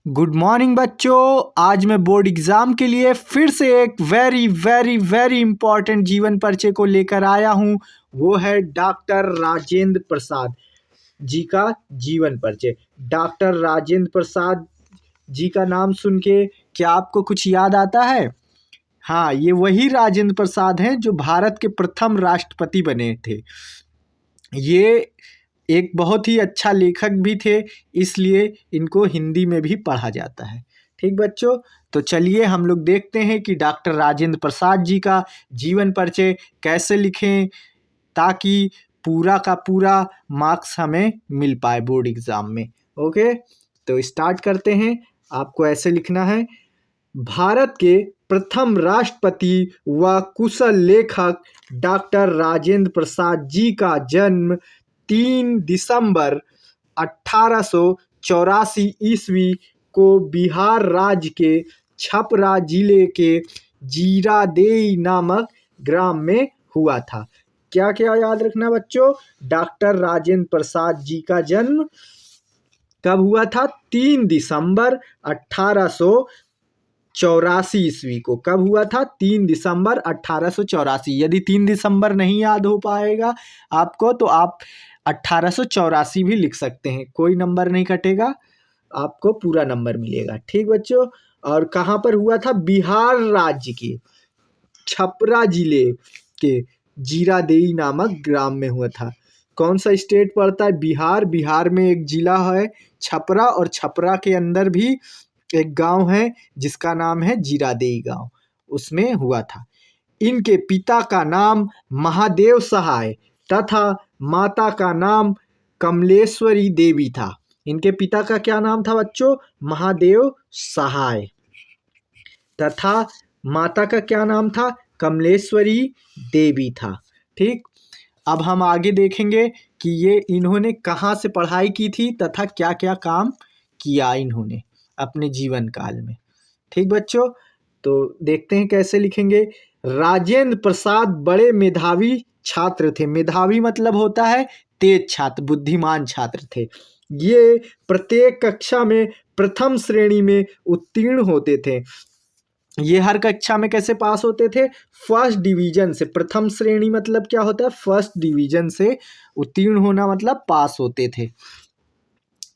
Good morning बच्चों। आज मैं बोर्ड एग्जाम के लिए फिर से एक वेरी वेरी वेरी इंपॉर्टेंट जीवन परिचय को लेकर आया हूँ। वो है डॉक्टर राजेंद्र प्रसाद जी का जीवन परिचय। डॉक्टर राजेंद्र प्रसाद जी का नाम सुन के क्या आपको कुछ याद आता है? हाँ, ये वही राजेंद्र प्रसाद हैं जो भारत के प्रथम राष्ट्रपति बने थे। ये एक बहुत ही अच्छा लेखक भी थे, इसलिए इनको हिंदी में भी पढ़ा जाता है। ठीक बच्चों, तो चलिए हम लोग देखते हैं कि डॉक्टर राजेंद्र प्रसाद जी का जीवन परिचय कैसे लिखें ताकि पूरा का पूरा मार्क्स हमें मिल पाए बोर्ड एग्जाम में। ओके, तो स्टार्ट करते हैं। आपको ऐसे लिखना है, भारत के प्रथम राष्ट्रपति व कुशल लेखक डॉक्टर राजेंद्र प्रसाद जी का जन्म 3 दिसंबर 1884 ईस्वी को बिहार राज्य के छपरा जिले के जीरादेई नामक ग्राम में हुआ था। क्या क्या याद रखना बच्चों? डॉक्टर राजेंद्र प्रसाद जी का जन्म कब हुआ था? 3 दिसंबर 1884 ईस्वी को। कब हुआ था? 3 दिसंबर 1884। यदि 3 दिसंबर नहीं याद हो पाएगा आपको तो आप 1884 भी लिख सकते हैं, कोई नंबर नहीं कटेगा, आपको पूरा नंबर मिलेगा। ठीक बच्चों, और कहाँ पर हुआ था? बिहार राज्य के छपरा जिले के जीरादेई नामक ग्राम में हुआ था। कौन सा स्टेट पड़ता है? बिहार। बिहार में एक जिला है छपरा, और छपरा के अंदर भी एक गांव है जिसका नाम है जीरादेई गांव, उसमें हुआ था। इनके पिता का नाम महादेव सहाय तथा माता का नाम कमलेश्वरी देवी था। इनके पिता का क्या नाम था बच्चों? महादेव सहाय तथा माता का क्या नाम था? कमलेश्वरी देवी था। ठीक, अब हम आगे देखेंगे कि ये इन्होंने कहाँ से पढ़ाई की थी तथा क्या क्या काम किया इन्होंने अपने जीवन काल में। ठीक बच्चों, तो देखते हैं कैसे लिखेंगे। राजेंद्र प्रसाद बड़े मेधावी छात्र थे। मेधावी मतलब होता है तेज छात्र, बुद्धिमान छात्र थे। ये प्रत्येक कक्षा में प्रथम श्रेणी में उत्तीर्ण होते थे। ये हर कक्षा में कैसे पास होते थे? फर्स्ट डिवीजन से। प्रथम श्रेणी मतलब क्या होता है? फर्स्ट डिवीजन से उत्तीर्ण होना मतलब पास होते थे।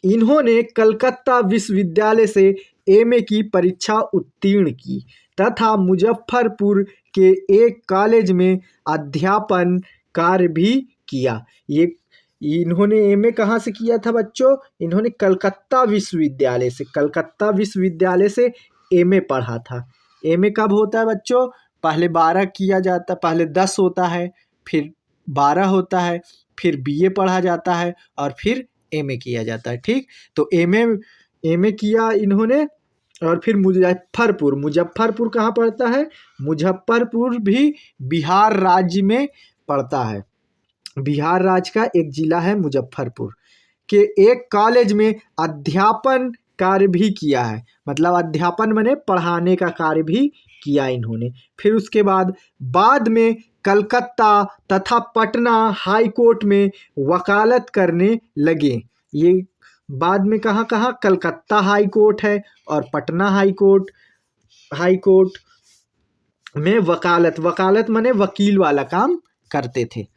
इन्होंने कलकत्ता विश्वविद्यालय से एमए की परीक्षा उत्तीर्ण की तथा मुजफ्फरपुर के एक कॉलेज में अध्यापन कार्य भी किया। ये इन्होंने एमए कहाँ से किया था बच्चों? इन्होंने कलकत्ता विश्वविद्यालय से, कलकत्ता विश्वविद्यालय से एमए पढ़ा था। एमए कब होता है बच्चों? पहले 12 किया जाता, पहले 10 होता है, फिर 12 होता है, फिर बीए पढ़ा जाता है और फिर एमए किया जाता है। ठीक, तो एमए किया इन्होंने, और फिर मुजफ्फरपुर। मुजफ्फरपुर कहाँ पड़ता है? मुजफ्फरपुर भी बिहार राज्य में पड़ता है। बिहार राज्य का एक जिला है मुजफ्फरपुर के एक कॉलेज में अध्यापन कार्य भी किया है। मतलब अध्यापन माने पढ़ाने का कार्य भी किया इन्होंने। फिर उसके बाद में कलकत्ता तथा पटना हाई कोर्ट में वकालत करने लगे। ये बाद में कहाँ कहाँ? कलकत्ता हाई कोर्ट है और पटना हाई कोर्ट में वकालत माने वकील वाला काम करते थे।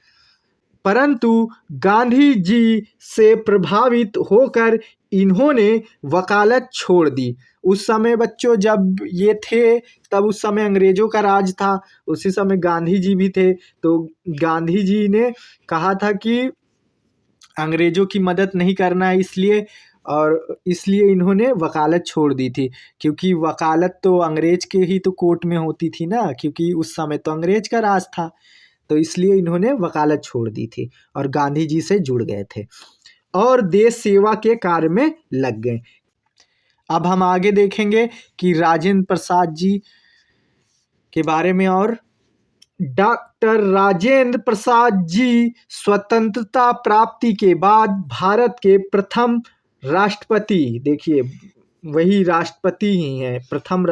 परंतु गांधी जी से प्रभावित होकर इन्होंने वकालत छोड़ दी। उस समय बच्चों जब ये थे तब उस समय अंग्रेजों का राज था, उसी समय गांधी जी भी थे। तो गांधी जी ने कहा था कि अंग्रेजों की मदद नहीं करना है, इसलिए इन्होंने वकालत छोड़ दी थी। क्योंकि वकालत तो अंग्रेज के ही तो कोर्ट में होती थी ना, क्योंकि उस समय तो अंग्रेज का राज था। तो इसलिए इन्होंने वकालत छोड़ दी थी और गांधी जी से जुड़ गए थे और देश सेवा के कार्य में लग गए। अब हम आगे देखेंगे कि राजेंद्र प्रसाद जी के बारे में। और डॉक्टर राजेंद्र प्रसाद जी स्वतंत्रता प्राप्ति के बाद भारत के प्रथम राष्ट्रपति, देखिए वही राष्ट्रपति ही हैं, प्रथम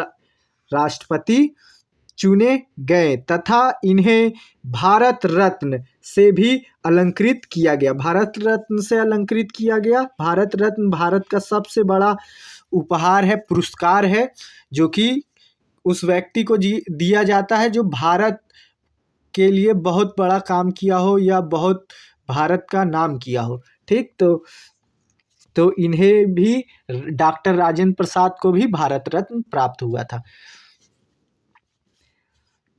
राष्ट्रपति चुने गए तथा इन्हें भारत रत्न से भी अलंकृत किया गया। भारत रत्न से अलंकृत किया गया। भारत रत्न भारत का सबसे बड़ा उपहार है, पुरस्कार है, जो कि उस व्यक्ति को दिया जाता है जो भारत के लिए बहुत बड़ा काम किया हो या बहुत भारत का नाम किया हो। ठीक, तो इन्हें भी, डॉक्टर राजेंद्र प्रसाद को भी भारत रत्न प्राप्त हुआ था।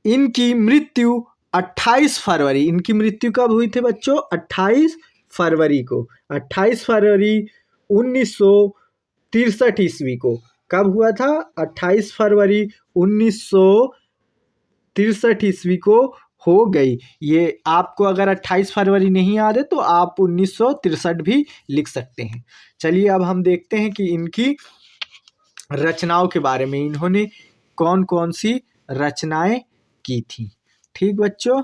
इनकी मृत्यु 28 फरवरी, इनकी मृत्यु कब हुई थी बच्चों? 28 फरवरी को। 28 फरवरी 1963 ईस्वी को। कब हुआ था? 28 फरवरी 1963 ईस्वी को हो गई। ये आपको अगर 28 फरवरी नहीं याद है तो आप 1963 भी लिख सकते हैं। चलिए अब हम देखते हैं कि इनकी रचनाओं के बारे में, इन्होंने कौन कौन सी रचनाएं की थी। ठीक बच्चों,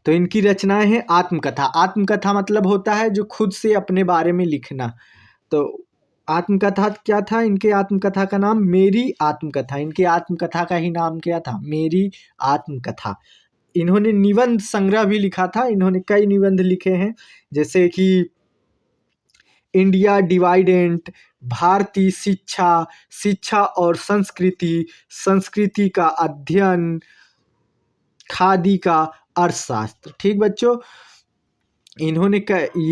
तो इनकी रचनाएं हैं आत्मकथा। आत्मकथा मतलब होता है जो खुद से अपने बारे में लिखना। तो आत्मकथा क्या था? इनके आत्मकथा का नाम मेरी आत्मकथा। इनके आत्मकथा का ही नाम क्या था? मेरी आत्मकथा। इन्होंने निबंध संग्रह भी लिखा था। इन्होंने कई निबंध लिखे हैं, जैसे कि इंडिया डिवाइडेंट, भारतीय शिक्षा, शिक्षा और संस्कृति, संस्कृति का अध्ययन, खादी का अर्थशास्त्र। ठीक बच्चों, इन्होंने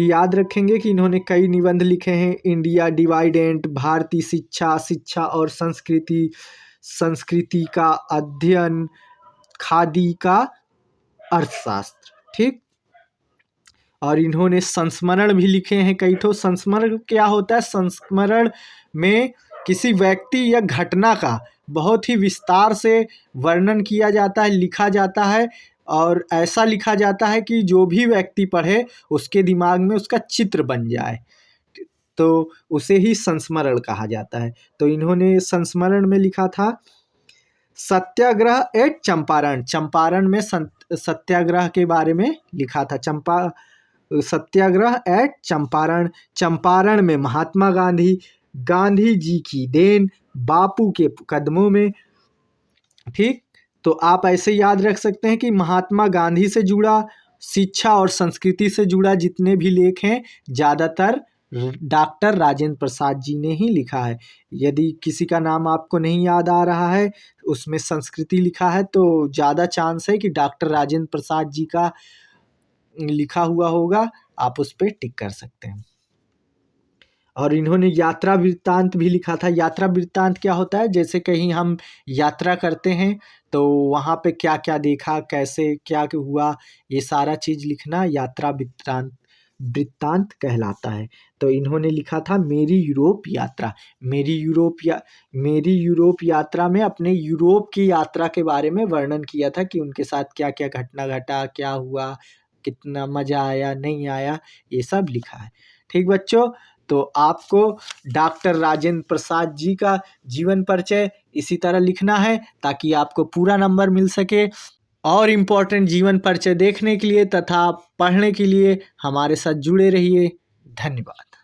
याद रखेंगे कि इन्होंने कई निबंध लिखे हैं। इंडिया डिवाइडेंट, भारतीय शिक्षा, शिक्षा और संस्कृति, संस्कृति का अध्ययन, खादी का अर्थशास्त्र। ठीक, और इन्होंने संस्मरण भी लिखे हैं कई ठो। संस्मरण क्या होता है? संस्मरण में किसी व्यक्ति या घटना का बहुत ही विस्तार से वर्णन किया जाता है, लिखा जाता है, और ऐसा लिखा जाता है कि जो भी व्यक्ति पढ़े उसके दिमाग में उसका चित्र बन जाए, तो उसे ही संस्मरण कहा जाता है। तो इन्होंने संस्मरण में लिखा था सत्याग्रह एट चंपारण। चंपारण में सत्याग्रह के बारे में लिखा था। सत्याग्रह एट चंपारण। चंपारण में महात्मा गांधी, गांधी जी की देन, बापू के कदमों में। ठीक, तो आप ऐसे याद रख सकते हैं कि महात्मा गांधी से जुड़ा, शिक्षा और संस्कृति से जुड़ा जितने भी लेख हैं ज़्यादातर डॉक्टर राजेंद्र प्रसाद जी ने ही लिखा है। यदि किसी का नाम आपको नहीं याद आ रहा है, उसमें संस्कृति लिखा है, तो ज़्यादा चांस है कि डॉक्टर राजेंद्र प्रसाद जी का लिखा हुआ होगा। आप उस पर टिक कर सकते हैं। और इन्होंने यात्रा वृत्तांत भी लिखा था। यात्रा वृत्तांत क्या होता है? जैसे कहीं हम यात्रा करते हैं तो वहाँ पे क्या क्या देखा, कैसे क्या हुआ, ये सारा चीज़ लिखना यात्रा वृत्तांत कहलाता है। तो इन्होंने लिखा था मेरी यूरोप यात्रा। मेरी यूरोप यात्रा में अपने यूरोप की यात्रा के बारे में वर्णन किया था कि उनके साथ क्या क्या घटना घटा, क्या हुआ, कितना मज़ा आया, नहीं आया, ये सब लिखा है। ठीक बच्चों, तो आपको डॉक्टर राजेंद्र प्रसाद जी का जीवन परिचय इसी तरह लिखना है ताकि आपको पूरा नंबर मिल सके। और इम्पोर्टेंट जीवन परिचय देखने के लिए तथा पढ़ने के लिए हमारे साथ जुड़े रहिए। धन्यवाद।